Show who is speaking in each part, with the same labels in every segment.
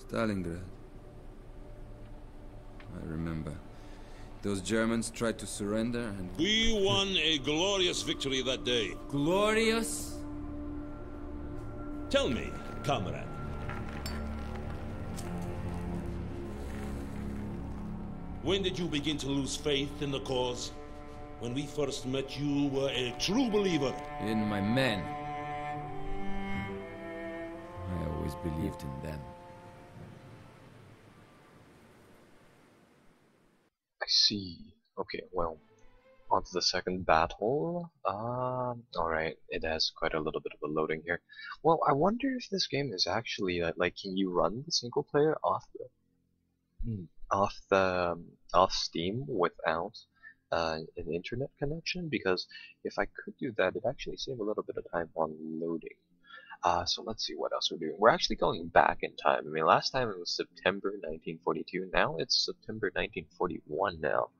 Speaker 1: Stalingrad. I remember. Those Germans tried to surrender and...
Speaker 2: We won a glorious victory that day.
Speaker 1: Glorious?
Speaker 2: Tell me, comrade. When did you begin to lose faith in the cause? When we first met, you were a true believer.
Speaker 1: In my men. I always believed in them.
Speaker 3: I see. Okay, well, on to the second battle. Alright, it has quite a little bit of a loading here. Well, I wonder if this game is actually, like, can you run the single player off Steam without an internet connection? Because if I could do that, it'd actually save a little bit of time on loading. So let's see what else we're doing. We're actually going back in time. I mean, last time it was September 1942. Now it's September 1941 now.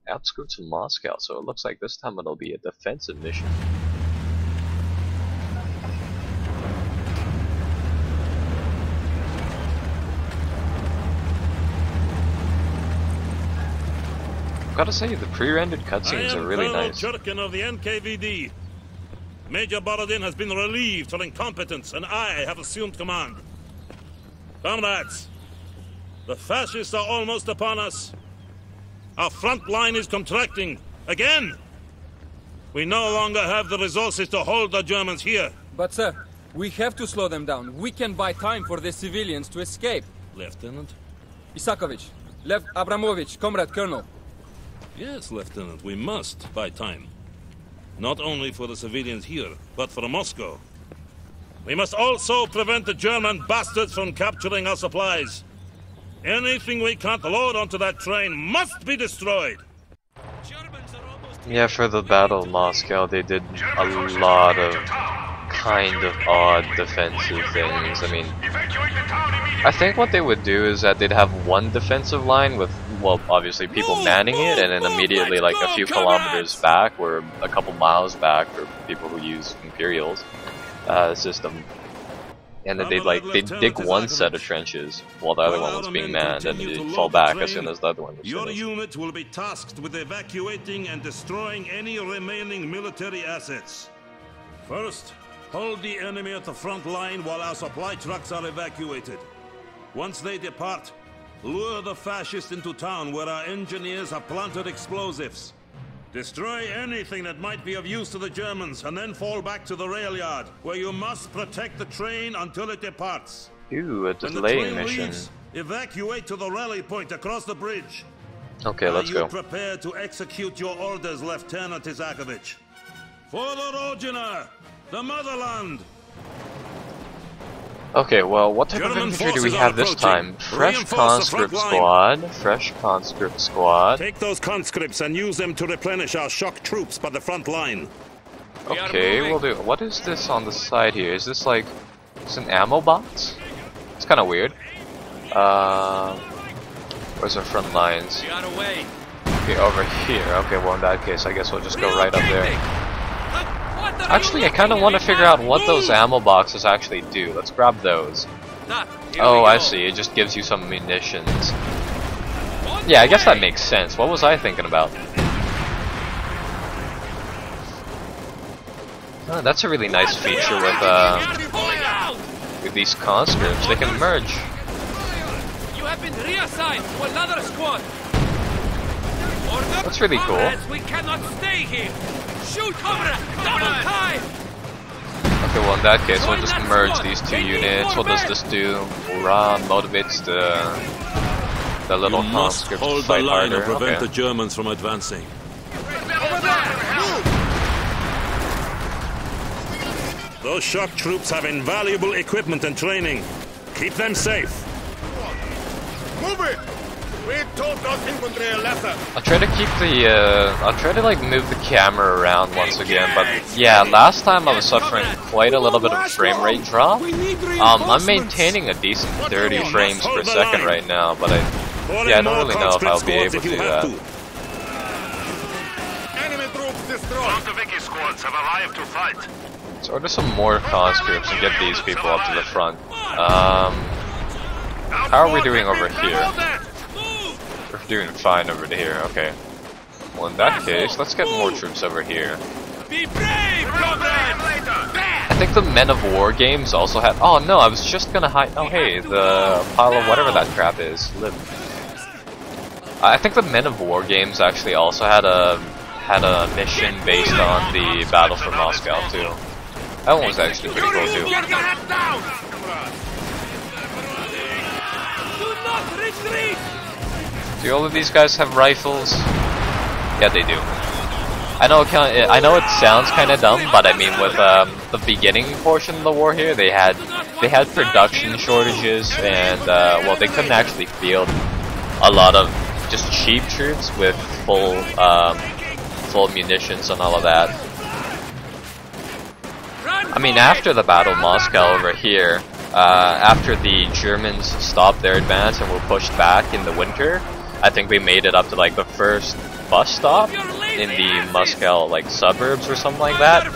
Speaker 3: Outskirts of Moscow. So it looks like this time it'll be a defensive mission. Gotta say, the pre-rendered cutscenes are really nice.
Speaker 2: Churkin of the NKVD. Major Borodin has been relieved for incompetence, and I have assumed command. Comrades, the fascists are almost upon us. Our front line is contracting again. We no longer have the resources to hold the Germans here.
Speaker 4: But sir, we have to slow them down. We can buy time for the civilians to escape.
Speaker 2: Lieutenant?
Speaker 4: Isakovich, Lev Abramovich, Comrade Colonel.
Speaker 2: Yes, Lieutenant, we must buy time. Not only for the civilians here, but for Moscow. We must also prevent the German bastards from capturing our supplies. Anything we can't load onto that train must be destroyed.
Speaker 3: Yeah, for the Battle of Moscow, they did a lot of kind of odd defensive things. I mean, I think what they would do is that they'd have one defensive line with, well, obviously people manning it, and then immediately like a few kilometers back, or a couple miles back for people who use Imperial's system. And then they'd dig one set of trenches while the other one was being manned, and they'd fall back as soon as the other one was
Speaker 2: Your
Speaker 3: finished.
Speaker 2: unit will be tasked with evacuating and destroying any remaining military assets. First, hold the enemy at the front line while our supply trucks are evacuated. Once they depart, lure the fascists into town where our engineers have planted explosives. Destroy anything that might be of use to the Germans, and then fall back to the rail yard, where you must protect the train until it departs.
Speaker 3: Ooh, a
Speaker 2: When the
Speaker 3: delay
Speaker 2: train
Speaker 3: mission.
Speaker 2: leaves, evacuate to the rally point across the bridge.
Speaker 3: Okay, let's go.
Speaker 2: Are you prepared to execute your orders, Lieutenant Isakovich? For the Rodina, the motherland!
Speaker 3: Okay, well, what type
Speaker 2: German
Speaker 3: of infantry do we
Speaker 2: forces are
Speaker 3: have this
Speaker 2: approaching.
Speaker 3: time? Fresh
Speaker 2: Reinforce the
Speaker 3: conscript
Speaker 2: front
Speaker 3: squad. Fresh conscript squad.
Speaker 2: Take those conscripts and use them to replenish our shock troops by the front line.
Speaker 3: Okay, we'll do. What is this on the side here? Is this like, it's an ammo box? It's kind of weird. Where's our front lines? Okay, over here. Okay, well in that case, I guess we'll just go right up there. Actually, I kind of want to figure out what those ammo boxes actually do. Let's grab those. Oh, I see. It just gives you some munitions. Yeah, I guess that makes sense. What was I thinking about? Oh, that's a really nice feature with these conscripts. They can merge.
Speaker 4: You have been reassigned to another squad.
Speaker 3: That's really cool.
Speaker 4: We cannot stay here. Shoot, comrade! Double time!
Speaker 3: Okay, well in that case, we'll just merge these two units. What does this do? Hurrah, motivates the little conscripts to fight harder.
Speaker 2: And prevent
Speaker 3: Okay.
Speaker 2: the Germans from advancing. Those shock troops have invaluable equipment and training. Keep them safe.
Speaker 5: Move it! We told those infantry lesson.
Speaker 3: I'll try to keep the, I'll try to like move the camera around once again, but yeah, last time I was suffering quite a little bit of a frame rate drop. I'm maintaining a decent 30 frames per second right now, but I don't really know if I'll be able to do that.
Speaker 5: Enemy troops destroyed.
Speaker 2: Vicky squads have arrived to fight.
Speaker 3: Let's order some more conscripts and get these people up to the front. How are we doing over here? We're doing fine over here, okay. Well, in that case, let's get more troops over here.
Speaker 5: Be brave, comrades!
Speaker 3: I think the Men of War games also had... Oh no, I was just gonna hide... Oh hey, the pile of whatever that crap is. I think the Men of War games actually also had a mission based on the Battle for Moscow too. That one was actually pretty cool too.
Speaker 5: Get your head down!
Speaker 4: Do not retreat!
Speaker 3: Do all of these guys have rifles? Yeah, they do. I know it sounds kind of dumb, but I mean, with the beginning portion of the war here, they had production shortages, and well, they couldn't actually field a lot of just cheap troops with full munitions and all of that. I mean, after the Battle of Moscow over here, after the Germans stopped their advance and were pushed back in the winter, I think we made it up to like the first bus stop in the Moscow like suburbs or something like that.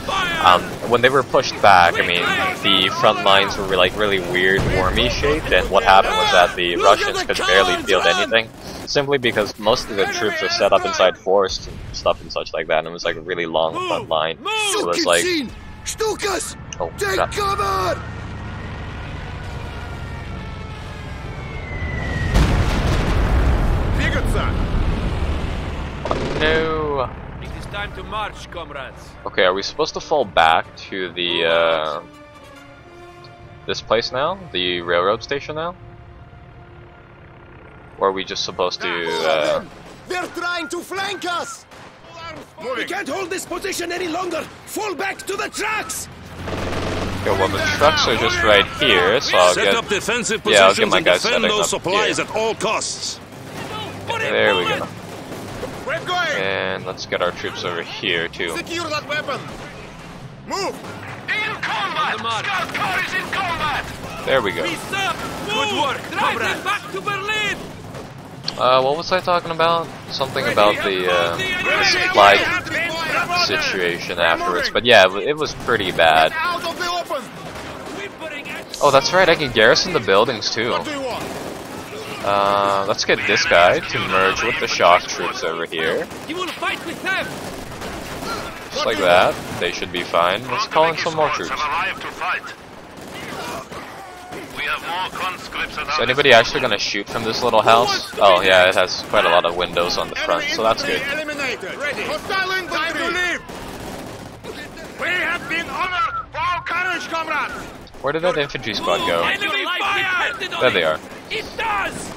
Speaker 3: When they were pushed back, I mean, the front lines were like really weird, wormy shaped, and what happened was that the Russians could barely field anything, simply because most of the troops were set up inside forests and stuff and such like that, and it was like a really long front line. It was like, oh,
Speaker 5: take cover!
Speaker 3: no.
Speaker 4: It is time to march, comrades.
Speaker 3: Okay, are we supposed to fall back to the this place now? The railroad station now? Or are we just supposed to
Speaker 5: They're trying to flank us! We can't hold this position any longer! Fall back to the tracks!
Speaker 3: Okay, well the trucks are just right here, so I'll
Speaker 2: Set
Speaker 3: get...
Speaker 2: up defensive
Speaker 3: Yeah, I'll
Speaker 2: positions
Speaker 3: get my
Speaker 2: and
Speaker 3: guys
Speaker 2: defend
Speaker 3: setting
Speaker 2: those
Speaker 3: up
Speaker 2: supplies
Speaker 3: here.
Speaker 2: at all costs.
Speaker 3: There we go.
Speaker 5: We're going!
Speaker 3: And let's get our troops over here too.
Speaker 5: Secure that weapon! Move!
Speaker 6: In combat! Scout car is in combat!
Speaker 3: There we go.
Speaker 4: Peace up! Good work, comrades! Back to Berlin!
Speaker 3: What was I talking about? Something about the supply situation afterwards. But yeah, it was pretty bad.
Speaker 5: Out of the open!
Speaker 3: Oh, that's right, I can garrison the buildings too.
Speaker 5: What do you want?
Speaker 3: Let's get this guy to merge with the shock troops over here.
Speaker 4: You will fight with them!
Speaker 3: Just like that. They should be fine. Let's call in some more troops.
Speaker 6: Have arrived to fight. We have more conscripts at
Speaker 3: Is anybody actually gonna shoot from this little house? Oh yeah, it has quite a lot of windows on the front, so that's good.
Speaker 5: Eliminated! Ready! Hostile infantry! Time to leave! We have been honored for our courage, comrades!
Speaker 3: Where did that infantry squad go?
Speaker 4: Enemy fire!
Speaker 3: There they are.
Speaker 4: It does!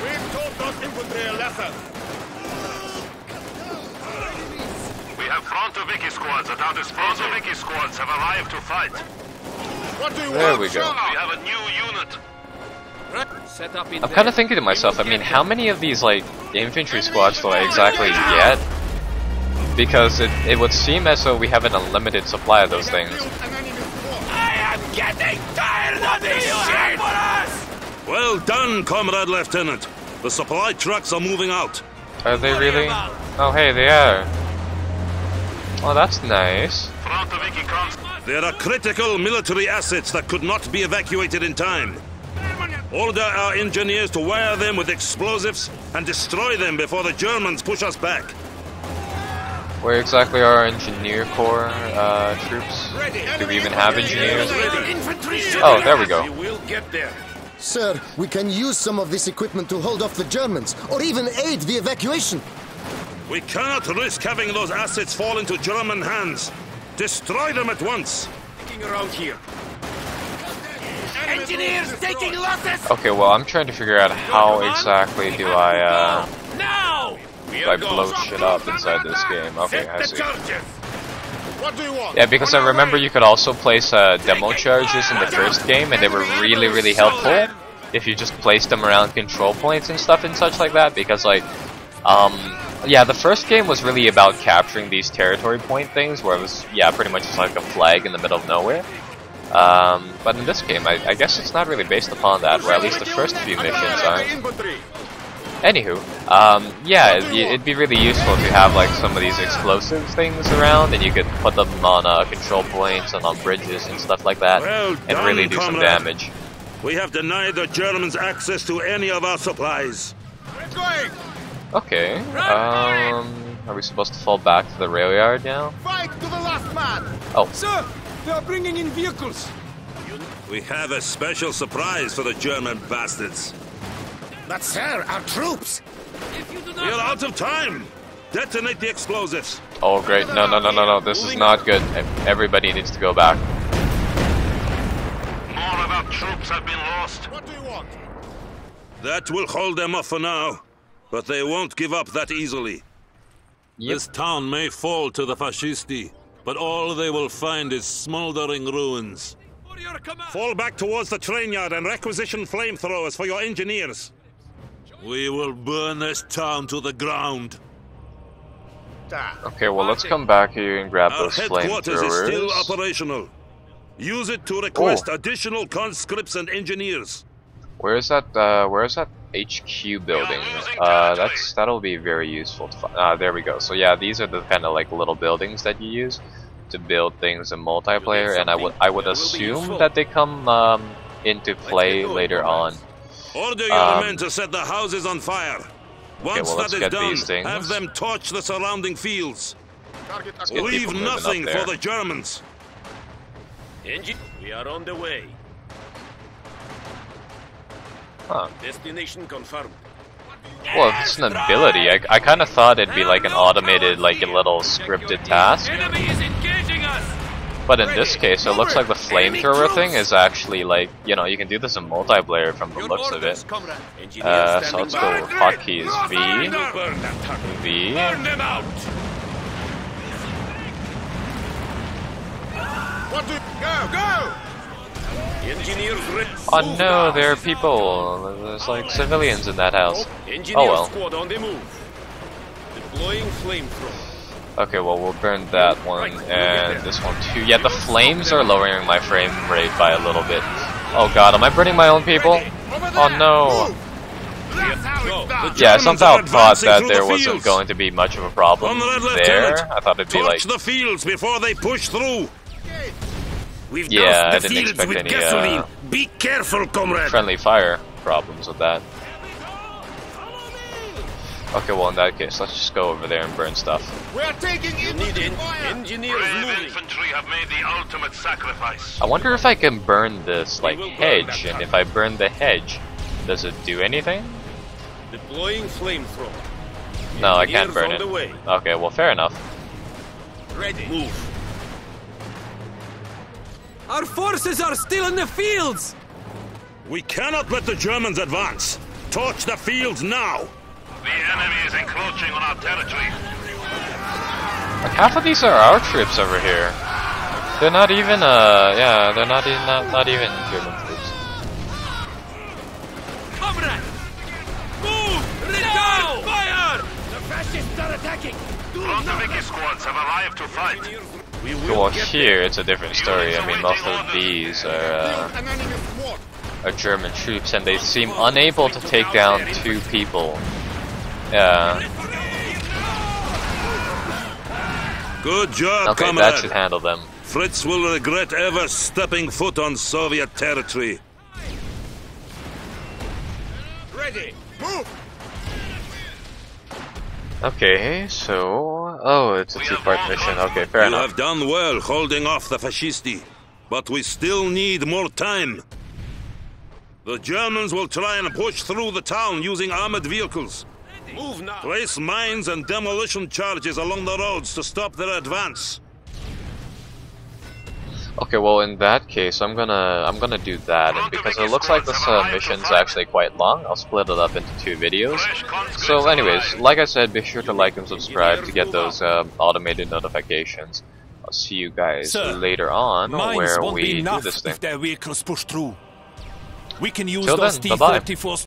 Speaker 5: We've taught those infantry a lesson!
Speaker 6: We have Frontoviki squads at our disposal. Frontoviki squads have arrived to fight.
Speaker 5: What do you
Speaker 3: There
Speaker 5: want?
Speaker 3: we go.
Speaker 6: We have a new unit.
Speaker 4: Set up in
Speaker 3: I'm kind of thinking to myself, I mean, how many of these, like, infantry squads do I exactly get? Because it would seem as though we have an unlimited supply of those things.
Speaker 4: I am getting tired of this shit! For us!
Speaker 2: Well done, Comrade Lieutenant. The supply trucks are moving out.
Speaker 3: Are they really? Oh, hey, they are. Oh, that's nice.
Speaker 6: Frontoviki comes.
Speaker 2: There are critical military assets that could not be evacuated in time. Order our engineers to wire them with explosives and destroy them before the Germans push us back.
Speaker 3: Where exactly are our engineer corps troops? Do we even have engineers? Oh, there we go.
Speaker 5: We will get there.
Speaker 7: Sir, we can use some of this equipment to hold off the Germans, or even aid the evacuation.
Speaker 2: We cannot risk having those assets fall into German hands. Destroy them at once.
Speaker 5: Looking around here.
Speaker 4: Engineers taking losses!
Speaker 3: Okay, well, I'm trying to figure out how exactly do I
Speaker 4: Now!
Speaker 3: blow shit up inside this game. Okay, I see.
Speaker 5: What do you want?
Speaker 3: Yeah, because I remember you could also place demo charges in the first game, and they were really, really helpful if you just placed them around control points and stuff and such like that, because, like, yeah, the first game was really about capturing these territory point things, where it was, yeah, pretty much just like a flag in the middle of nowhere. But in this game, I guess it's not really based upon that, or at least the first few missions aren't. Anywho, yeah, it'd be really useful to have like some of these explosive things around, and you could put them on control points and on bridges and stuff like that, and really do some damage.
Speaker 2: We have denied the Germans access to any of our supplies.
Speaker 5: We're going!
Speaker 3: Okay, are we supposed to fall back to the rail yard now?
Speaker 5: Fight to the last man!
Speaker 3: Oh.
Speaker 4: Sir, they are bringing in vehicles.
Speaker 2: We have a special surprise for the German bastards.
Speaker 5: But sir, our troops!
Speaker 2: We're out of time! Detonate the explosives!
Speaker 3: Oh great, no, this is not good. Everybody needs to go back.
Speaker 6: More of our troops have been lost.
Speaker 5: What do you want?
Speaker 2: That will hold them off for now, but they won't give up that easily. This town may fall to the Fascisti, but all they will find is smoldering ruins. Fall back towards the train yard and requisition flamethrowers for your engineers. We will burn this town to the ground.
Speaker 3: Okay, well let's come back here and grab
Speaker 2: Our
Speaker 3: those
Speaker 2: headquarters is still
Speaker 3: flamethrowers.
Speaker 2: operational. Use it to request additional conscripts and engineers.
Speaker 3: Where's that HQ building? That'll be very useful to find. There we go. So yeah, these are the kind of like little buildings that you use to build things in multiplayer, and I would assume that they come into play later on.
Speaker 2: Order your men to set the houses on fire. Once
Speaker 3: well,
Speaker 2: that is
Speaker 3: get
Speaker 2: done,
Speaker 3: these things.
Speaker 2: have them torch the surrounding fields.
Speaker 3: Get
Speaker 2: Leave
Speaker 3: people moving
Speaker 2: nothing
Speaker 3: up there.
Speaker 2: for the Germans.
Speaker 5: Engine, we are on the way.
Speaker 3: Huh.
Speaker 5: Destination confirmed.
Speaker 3: Well, if it's an ability, I kind of thought it'd be like an automated, like a little scripted task.
Speaker 4: Enemy is engaging us.
Speaker 3: But in this case, it looks like the flamethrower thing is actually like, you know, you can do this in multiplayer from the looks of it. So let's go with hotkeys V, V.
Speaker 5: Burn them out! What do go! Engineers ready.
Speaker 3: Oh no, there are people. There's like civilians in that house.
Speaker 5: Engineer
Speaker 3: Oh well.
Speaker 5: squad on the move. Deploying flamethrower.
Speaker 3: Okay, well we'll burn that one and this one too. Yeah, the flames are lowering my frame rate by a little bit. Oh god, am I burning my own people? Oh no. Yeah, I somehow thought that there wasn't going to be much of a problem there. I thought it'd be like...
Speaker 2: Torch the fields before they push through. We've
Speaker 3: Yeah, I
Speaker 2: doused the
Speaker 3: didn't
Speaker 2: fields
Speaker 3: expect
Speaker 2: with
Speaker 3: any
Speaker 2: gasoline. Be careful, comrade.
Speaker 3: friendly fire problems with that. Okay, well in that case, let's just go over there and burn stuff.
Speaker 5: We are taking infantry fire. Engineers
Speaker 6: Brave
Speaker 5: moving.
Speaker 6: infantry have made the ultimate sacrifice.
Speaker 3: I wonder if I can burn this, like, hedge, and if I burn the hedge, does it do anything?
Speaker 5: Deploying flamethrower.
Speaker 3: No, I can't burn
Speaker 5: on
Speaker 3: it.
Speaker 5: the way.
Speaker 3: Okay, well fair enough.
Speaker 5: Ready. Move.
Speaker 4: Our forces are still in the fields.
Speaker 2: We cannot let the Germans advance. Torch the fields now.
Speaker 6: The enemy is encroaching on our territory.
Speaker 3: Like, half of these are our troops over here. They're not even, yeah, they're not even German troops.
Speaker 4: Comrade, move! Return fire!
Speaker 5: The fascists are attacking.
Speaker 6: Front squads have arrived to fight.
Speaker 5: We
Speaker 3: Well,
Speaker 5: will get
Speaker 3: here it's a different story. I mean, most of these are
Speaker 5: an enemy squad.
Speaker 3: German troops, and they seem unable to take down 2 people.
Speaker 2: Good job,
Speaker 3: Okay,
Speaker 2: comrade.
Speaker 3: that should handle them.
Speaker 2: Fritz will regret ever stepping foot on Soviet territory.
Speaker 5: Ready. Move.
Speaker 3: Okay, so... Oh, it's a 2-part mission. Okay, fair
Speaker 2: You
Speaker 3: enough.
Speaker 2: have done well holding off the Fascisti, but we still need more time. The Germans will try and push through the town using armored vehicles.
Speaker 5: Move now.
Speaker 2: Place mines and demolition charges along the roads to stop their advance.
Speaker 3: Okay, well in that case, I'm gonna do that, and because it looks like this mission's actually quite long, I'll split it up into 2 videos. So anyways, like I said, be sure to like and subscribe to get those automated notifications. I'll see you guys later on, where we do this thing.
Speaker 8: If their vehicles push through. We can use
Speaker 3: Till
Speaker 8: those
Speaker 3: then, bye-bye.
Speaker 8: T-34